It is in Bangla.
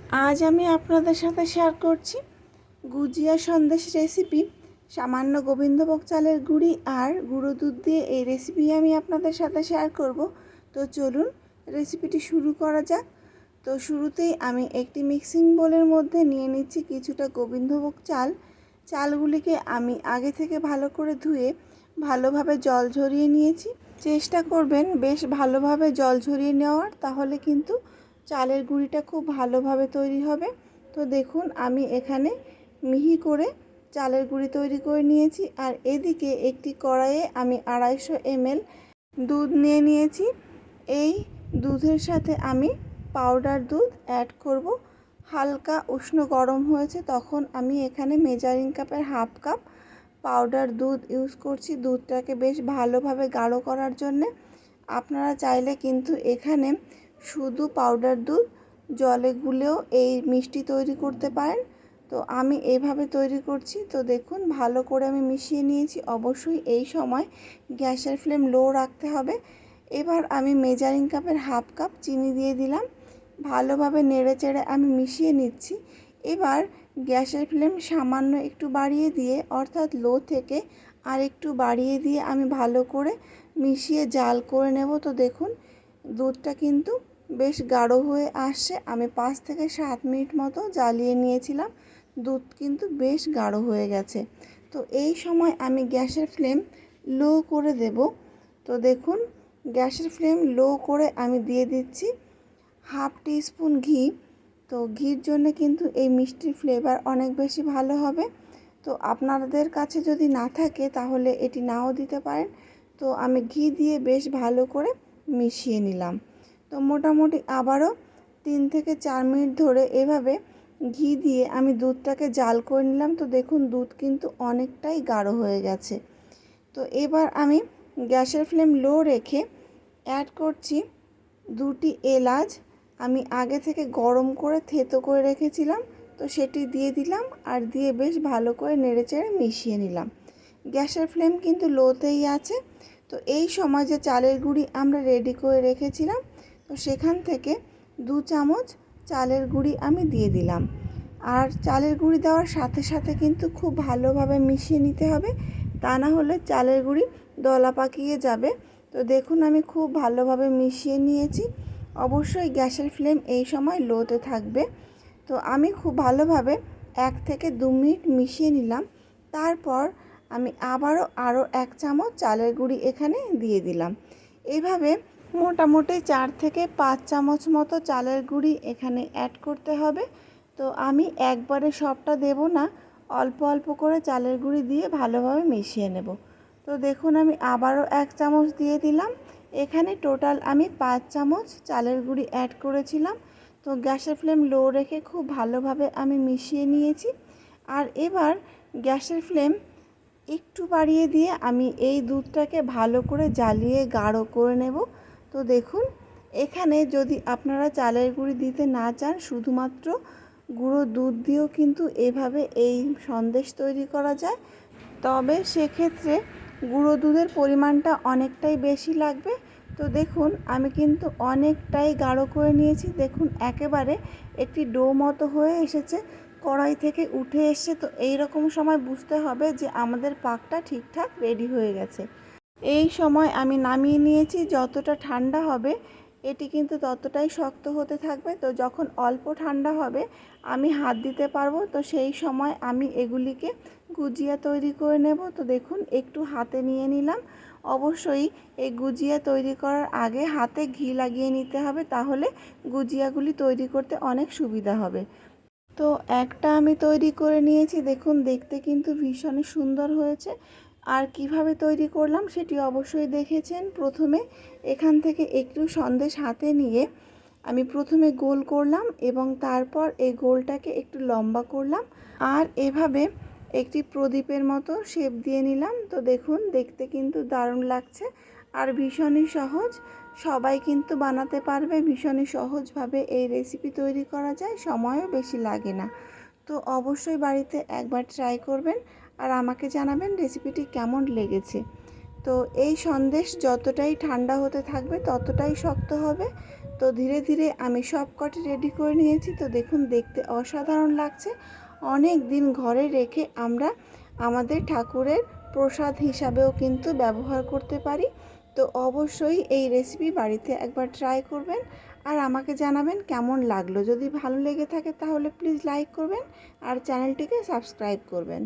আজ আমি আপনাদের সাথে শেয়ার করছি গুজিয়া সন্দেশ রেসিপি। সামান্য গোবিন্দভোগ চালের গুঁড়ি আর গুঁড়ো দুধ দিয়ে এই রেসিপি আমি আপনাদের সাথে শেয়ার করব। তো চলুন রেসিপিটি শুরু করা যাক। তো শুরুতেই আমি একটি মিক্সিং বোলের মধ্যে নিয়ে নিচ্ছি কিছুটা গোবিন্দভোগ চালগুলিকে আমি আগে থেকে ভালো করে ধুয়ে ভালোভাবে জল ঝরিয়ে নিয়েছি। চেষ্টা করবেন বেশ ভালোভাবে জল ঝরিয়ে নেওয়ার, তাহলে কিন্তু চালের গুঁড়িটা খুব ভালোভাবে তৈরি হবে। তো দেখুন আমি এখানে মিহি করে চালের গুঁড়ি তৈরি করে নিয়েছি। আর এদিকে একটি কড়াইয়ে আমি 250 ml দুধ নিয়ে নিয়েছি। এই দুধের সাথে আমি পাউডার দুধ অ্যাড করব। হালকা উষ্ণ গরম হয়েছে তখন আমি এখানে মেজারিং কাপের হাফ কাপ পাউডার দুধ ইউজ করছি, দুধটাকে বেশ ভালোভাবে গাঢ় করার জন্যে। আপনারা চাইলে কিন্তু এখানে শুধু পাউডার দুধ জলে গুলেও এই মিষ্টি তৈরি করতে পারেন। তো আমি এইভাবে তৈরি করছি। তো দেখুন ভালো করে আমি মিশিয়ে নিয়েছি। অবশ্যই এই সময় গ্যাসের ফ্লেম লো রাখতে হবে। এবার আমি মেজারিং কাপের হাফ কাপ চিনি দিয়ে দিলাম। ভালোভাবে নেড়ে চেড়ে আমি মিশিয়ে নিচ্ছি। এবার গ্যাসের ফ্লেম সামান্য একটু বাড়িয়ে দিয়ে, অর্থাৎ লো থেকে আর একটু বাড়িয়ে দিয়ে আমি ভালো করে মিশিয়ে জাল করে নেব। তো দেখুন দুধটা কিন্তু বেশ গাঢ় হয়ে আসছে। আমি 5 থেকে 7 মিনিট মতো জ্বালিয়ে নিয়েছিলাম। দুধ কিন্তু বেশ গাঢ় হয়ে গেছে। তো এই সময় আমি গ্যাসের ফ্লেম লো করে দেব। তো দেখুন গ্যাসের ফ্লেম লো করে আমি দিয়ে দিচ্ছি হাফ টিস্পুন ঘি। তো ঘির জন্য কিন্তু এই মিষ্টির ফ্লেভার অনেক বেশি ভালো হবে। তো আপনাদের কাছে যদি না থাকে তাহলে এটি নাও দিতে পারেন। তো আমি ঘি দিয়ে বেশ ভালো করে মিশিয়ে নিলাম। তো মোটামুটি আবারও 3 থেকে 4 মিনিট ধরে এভাবে ঘি দিয়ে আমি দুধটাকে জাল করে নিলাম। তো দেখুন দুধ কিন্তু অনেকটাই গাঢ় হয়ে গেছে। তো এবার আমি গ্যাসের ফ্লেম লো রেখে অ্যাড করছি 2টি এলাচ। আমি আগে থেকে গরম করে থেতো করে রেখেছিলাম, তো সেটি দিয়ে দিলাম আর দিয়ে বেশ ভালো করে নেড়েচেড়ে মিশিয়ে নিলাম। গ্যাসের ফ্লেম কিন্তু লোতেই আছে। তো এই সময় যে চালের গুঁড়ি আমরা রেডি করে রেখেছিলাম, তো সেখান থেকে 2 চামচ চালের গুঁড়ি আমি দিয়ে দিলাম। আর চালের গুঁড়ি দেওয়ার সাথে সাথে কিন্তু খুব ভালোভাবে মিশিয়ে নিতে হবে, তা না হলে চালের গুঁড়ি দলা পাকিয়ে যাবে। তো দেখুন আমি খুব ভালোভাবে মিশিয়ে নিয়েছি। অবশ্যই গ্যাসের ফ্লেম এই সময় লোতে থাকবে। তো আমি খুব ভালোভাবে 1 থেকে 2 মিনিট মিশিয়ে নিলাম। তারপর আমি আরও 1 চামচ চালের গুঁড়ি এখানে দিয়ে দিলাম। এইভাবে মোটামুটি 4 থেকে 5 চামচ মতো চালের গুঁড়ি এখানে অ্যাড করতে হবে। তো আমি একবারে সবটা দেব না, অল্প অল্প করে চালের গুঁড়ি দিয়ে ভালোভাবে মিশিয়ে নেব। তো দেখুন আমি আবারও 1 চামচ দিয়ে দিলাম। এখানে টোটাল আমি 5 চামচ চালের গুঁড়ি অ্যাড করেছিলাম। তো গ্যাসের ফ্লেম লো রেখে খুব ভালোভাবে আমি মিশিয়ে নিয়েছি। আর এবার গ্যাসের ফ্লেম একটু বাড়িয়ে দিয়ে আমি এই দুধটাকে ভালো করে জ্বালিয়ে গাঢ় করে নেব। তো দেখুন এখানে যদি আপনারা চালের গুঁড়ি দিতে না চান, শুধুমাত্র গুঁড়ো দুধ দিয়েও কিন্তু এভাবে এই সন্দেশ তৈরি করা যায়। তবে সেক্ষেত্রে গুঁড়ো দুধের পরিমাণটা অনেকটাই বেশি লাগবে। তো দেখুন আমি কিন্তু অনেকটাই গাঢ় করে নিয়েছি। দেখুন একেবারে একটি ডো মতো হয়ে এসেছে, কড়াই থেকে উঠে এসছে। তো এই রকম সময় বুঝতে হবে যে আমাদের পাকটা ঠিকঠাক রেডি হয়ে গেছে। এই সময় আমি নামিয়ে নিয়েছি। যতটা ঠান্ডা হবে এটি কিন্তু ততটাই শক্ত হতে থাকবে। তো যখন অল্প ঠান্ডা হবে আমি হাত দিতে পারবো, তো সেই সময় আমি এগুলিকে গুজিয়া তৈরি করে নেব। তো দেখুন একটু হাতে নিয়ে নিলাম। অবশ্যই এই গুজিয়া তৈরি করার আগে হাতে ঘি লাগিয়ে নিতে হবে, তাহলে গুজিয়াগুলি তৈরি করতে অনেক সুবিধা হবে। তো একটা আমি তৈরি করে নিয়েছি। দেখুন দেখতে কিন্তু ভীষণই সুন্দর হয়েছে। আর কিভাবে তৈরি করলাম সেটি অবশ্যই দেখেছেন। প্রথমে এখান থেকে একটু সন্দেশ হাতে নিয়ে আমি প্রথমে গোল করলাম এবং তারপর এই গোলটাকে একটু লম্বা করলাম আর এভাবে একটি প্রদীপের মতো শেপ দিয়ে নিলাম। তো দেখুন দেখতে কিন্তু দারুণ লাগছে আর ভীষণই সহজ। সবাই কিন্তু বানাতে পারবে। ভীষণই সহজভাবে এই রেসিপি তৈরি করা যায়, সময়ও বেশি লাগে না। তো অবশ্যই বাড়িতে একবার ট্রাই করবেন আর আমাকে জানাবেন রেসিপিটি কেমন লেগেছে। তো এই সন্দেশ যতটাই ঠান্ডা হতে থাকবে ততটাই শক্ত হবে। তো ধীরে ধীরে আমি সব কটি রেডি করে নিয়েছি। তো দেখুন, দেখতে অসাধারণ লাগছে। অনেক দিন ঘরে রেখে আমরা আমাদের ঠাকুরের প্রসাদ হিসাবেও কিন্তু ব্যবহার করতে পারি। তো অবশ্যই এই রেসিপি বাড়িতে একবার ট্রাই করবেন আর আমাকে জানাবেন কেমন লাগলো। যদি ভালো লেগে থাকে তাহলে প্লিজ লাইক করবেন আর চ্যানেলটিকে সাবস্ক্রাইব করবেন।